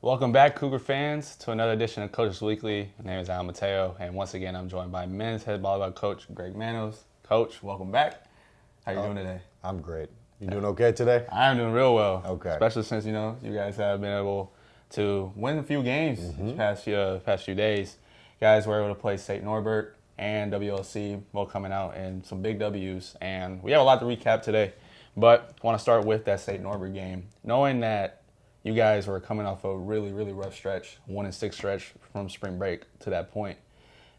Welcome back, Cougar fans, to another edition of Coach's Weekly. My name is Al Mateo, and once again, I'm joined by men's head volleyball coach Greg Manos. Coach, welcome back. How you doing today? I'm great. You doing okay today? I'm doing real well. Okay. Especially since, you guys have been able to win a few games these past few days. You guys were able to play St. Norbert and WLC, both coming out in some big W's. And we have a lot to recap today. But I want to start with that St. Norbert game. Knowing that you guys were coming off a really, really rough stretch, 1-6 stretch from spring break to that point.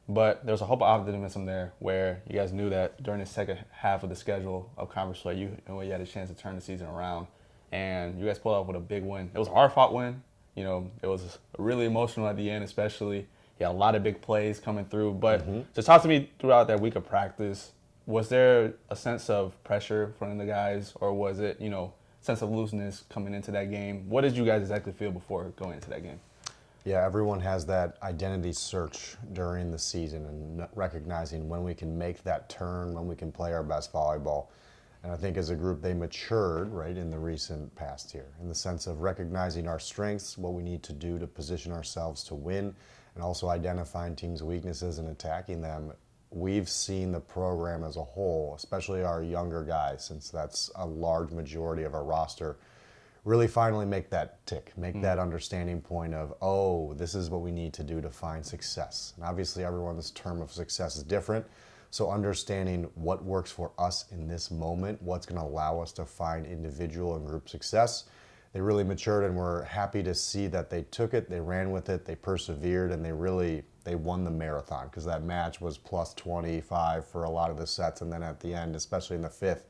But there was a hope of optimism there where you guys knew that during the second half of the schedule of conference play, you had a chance to turn the season around. And you guys pulled off with a big win. It was a hard-fought win. It was really emotional at the end, especially. You had a lot of big plays coming through. But just talk to me throughout that week of practice. Was there a sense of pressure from the guys, or was it, sense of looseness coming into that game? What did you guys exactly feel before going into that game? Yeah, everyone has that identity search during the season and recognizing when we can make that turn, when we can play our best volleyball. And I think as a group they matured, right, in the recent past year, in the sense of recognizing our strengths, what we need to do to position ourselves to win, and also identifying teams' weaknesses and attacking them. We've seen the program as a whole, especially our younger guys, since that's a large majority of our roster, really finally make that tick, make that understanding point of, oh, this is what we need to do to find success. And obviously everyone's term of success is different, so understanding what works for us in this moment, what's going to allow us to find individual and group success. They really matured, and we're happy to see that they took it, they ran with it, they persevered, and they won the marathon, because that match was plus 25 for a lot of the sets, and then at the end, especially in the fifth,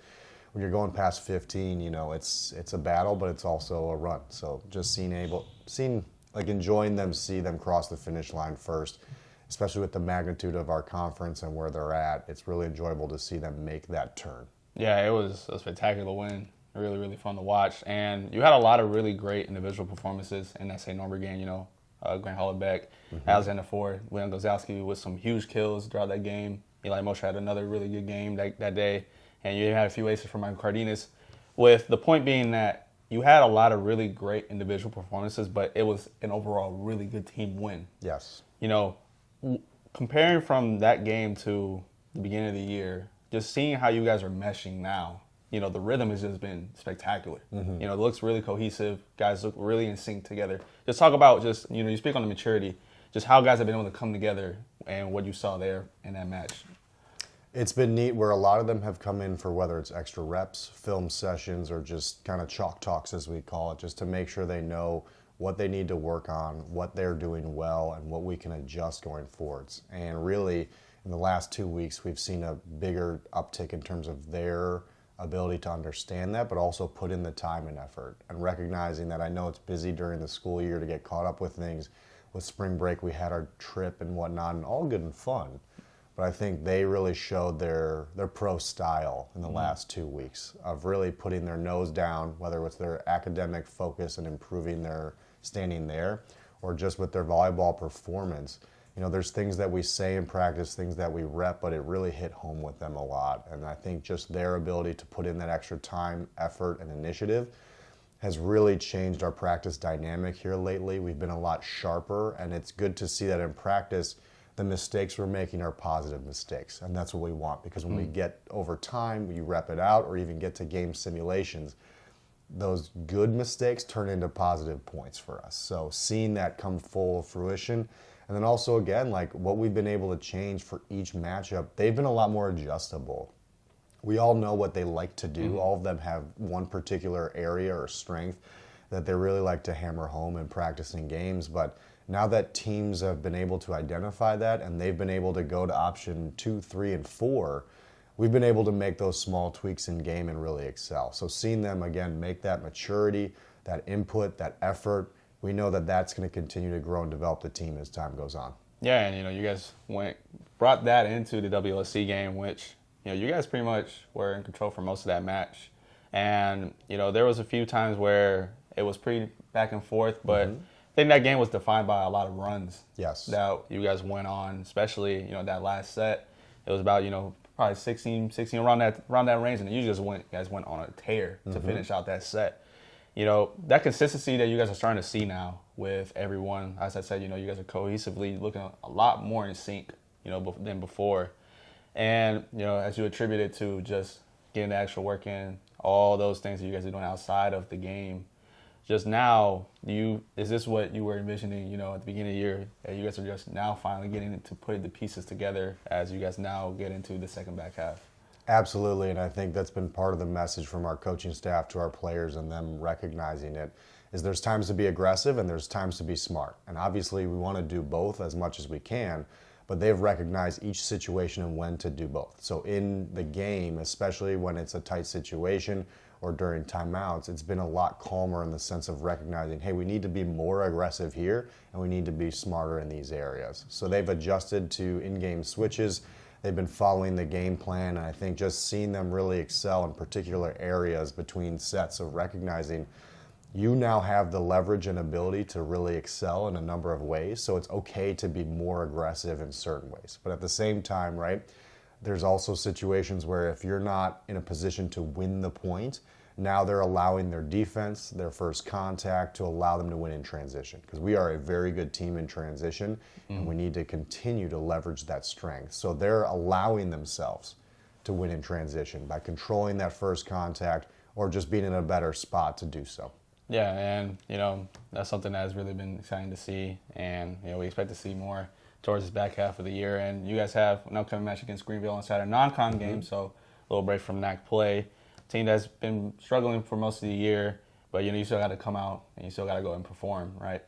when you're going past 15, it's a battle, but it's also a run. So just enjoying them, see them cross the finish line first, especially with the magnitude of our conference and where they're at, it's really enjoyable to see them make that turn. Yeah, it was a spectacular win. Really, really fun to watch. And you had a lot of really great individual performances in that St. Norbert game, Grant Hollebeck, Alexander Ford, William Gozowski with some huge kills throughout that game. Eli Moshe had another really good game that day. And you had a few aces from Michael Cardenas, with the point being that you had a lot of really great individual performances, but it was an overall really good team win. Yes. Comparing from that game to the beginning of the year, just seeing how you guys are meshing now, the rhythm has just been spectacular. It looks really cohesive. Guys look really in sync together. Just talk about you speak on the maturity, just how guys have been able to come together and what you saw there in that match. It's been neat where a lot of them have come in for whether it's extra reps, film sessions, or just kind of chalk talks, as we call it, just to make sure they know what they need to work on, what they're doing well, and what we can adjust going forwards. And really, in the last 2 weeks, we've seen a bigger uptick in terms of their ability to understand that, but also put in the time and effort, and recognizing that I know it's busy during the school year to get caught up with things. With spring break, we had our trip and whatnot, and all good and fun. But I think they really showed their pro style in the last 2 weeks of really putting their nose down, whether it's their academic focus and improving their standing there, or just with their volleyball performance. There's things that we say in practice, things that we rep, but it really hit home with them a lot. And I think just their ability to put in that extra time, effort, and initiative has really changed our practice dynamic here lately. We've been a lot sharper, and it's good to see that in practice the mistakes we're making are positive mistakes, and that's what we want, because when we get over time, you rep it out, or even get to game simulations, those good mistakes turn into positive points for us. So seeing that come full fruition, and then also again, like what we've been able to change for each matchup, they've been a lot more adjustable. We all know what they like to do. All of them have one particular area or strength that they really like to hammer home in practicing games, but now that teams have been able to identify that, and they've been able to go to option 2, 3, and 4, we've been able to make those small tweaks in game and really excel. So seeing them, again, make that maturity, that input, that effort, we know that that's going to continue to grow and develop the team as time goes on. Yeah, and you guys brought that into the WLC game, which you guys pretty much were in control for most of that match. And there was a few times where it was pretty back and forth, but I think that game was defined by a lot of runs. Yes. That you guys went on, especially that last set. It was about probably 16 around that range, and you guys went on a tear to finish out that set. That consistency that you guys are starting to see now with everyone. As I said, you guys are cohesively looking a lot more in sync, than before. And, as you attribute it to just getting the extra work in, all those things that you guys are doing outside of the game, just now, is this what you were envisioning, at the beginning of the year? That you guys are just now finally getting to put the pieces together as you guys now get into the second back half? Absolutely, and I think that's been part of the message from our coaching staff to our players and them recognizing it, is there's times to be aggressive and there's times to be smart. And obviously we want to do both as much as we can, but they've recognized each situation and when to do both. So in the game, especially when it's a tight situation or during timeouts, it's been a lot calmer in the sense of recognizing, hey, we need to be more aggressive here and we need to be smarter in these areas. So they've adjusted to in-game switches. They've been following the game plan, and I think just seeing them really excel in particular areas between sets of recognizing you now have the leverage and ability to really excel in a number of ways, so it's okay to be more aggressive in certain ways. But at the same time, right, there's also situations where if you're not in a position to win the point, now they're allowing their defense, their first contact, to allow them to win in transition. Because we are a very good team in transition, and we need to continue to leverage that strength. So they're allowing themselves to win in transition by controlling that first contact or just being in a better spot to do so. Yeah, and, that's something that has really been exciting to see. And, we expect to see more towards this back half of the year. And you guys have an upcoming match against Greenville on Saturday, non-con game, so a little break from NAC play. Team that's been struggling for most of the year, but you still got to come out and you still got to go and perform, right?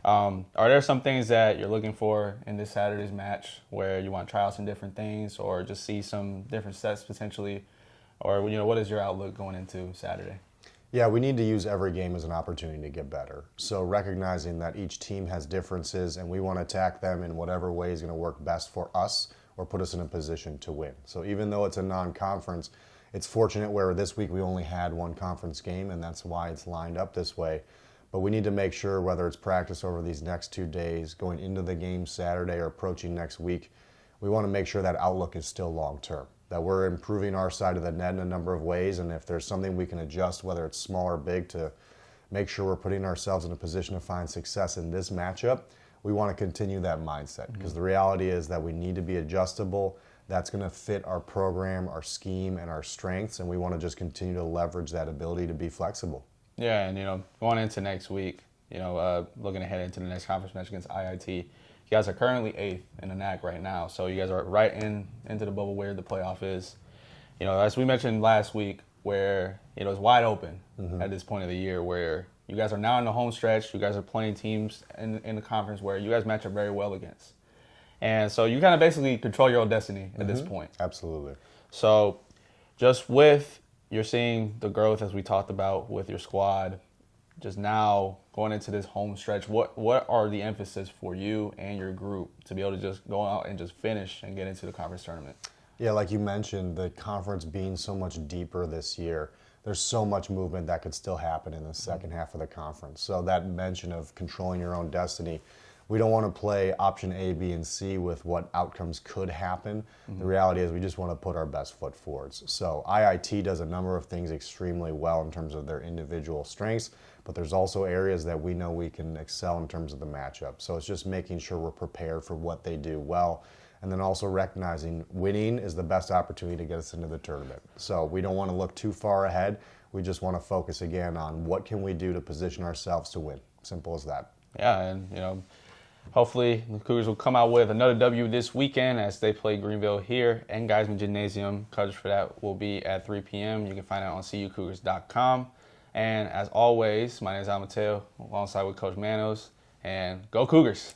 Are there some things that you're looking for in this Saturday's match where you want to try out some different things or just see some different sets potentially? Or, what is your outlook going into Saturday? Yeah, we need to use every game as an opportunity to get better. So recognizing that each team has differences and we want to attack them in whatever way is going to work best for us or put us in a position to win. So even though it's a non-conference, it's fortunate where this week we only had one conference game, and that's why it's lined up this way. But we need to make sure, whether it's practice over these next 2 days, going into the game Saturday or approaching next week, we want to make sure that outlook is still long-term, that we're improving our side of the net in a number of ways, and if there's something we can adjust, whether it's small or big, to make sure we're putting ourselves in a position to find success in this matchup, we want to continue that mindset. Because the reality is that we need to be adjustable. That's going to fit our program, our scheme, and our strengths, and we want to just continue to leverage that ability to be flexible. Yeah, and going into next week, looking ahead into the next conference match against IIT, you guys are currently 8th in the NAC right now, so you guys are right into the bubble where the playoff is. As we mentioned last week, where it's wide open at this point of the year, where you guys are now in the home stretch. You guys are playing teams in the conference where you guys match up very well against. And so you kind of basically control your own destiny at this point. Absolutely. So just with you're seeing the growth as we talked about with your squad, just now going into this home stretch, what are the emphasis for you and your group to be able to just go out and just finish and get into the conference tournament? Yeah, like you mentioned, the conference being so much deeper this year, there's so much movement that could still happen in the second half of the conference. So that mention of controlling your own destiny, we don't want to play option A, B, and C with what outcomes could happen. The reality is we just want to put our best foot forwards. So IIT does a number of things extremely well in terms of their individual strengths, but there's also areas that we know we can excel in terms of the matchup. So it's just making sure we're prepared for what they do well, and then also recognizing winning is the best opportunity to get us into the tournament. So we don't want to look too far ahead. We just want to focus again on what can we do to position ourselves to win. Simple as that. Yeah, and hopefully the Cougars will come out with another W this weekend as they play Greenville here in Geisman Gymnasium. Coverage for that will be at 3 p.m. You can find it on CUCougars.com. And as always, my name is Al Mateo, alongside with Coach Manos. And go Cougars!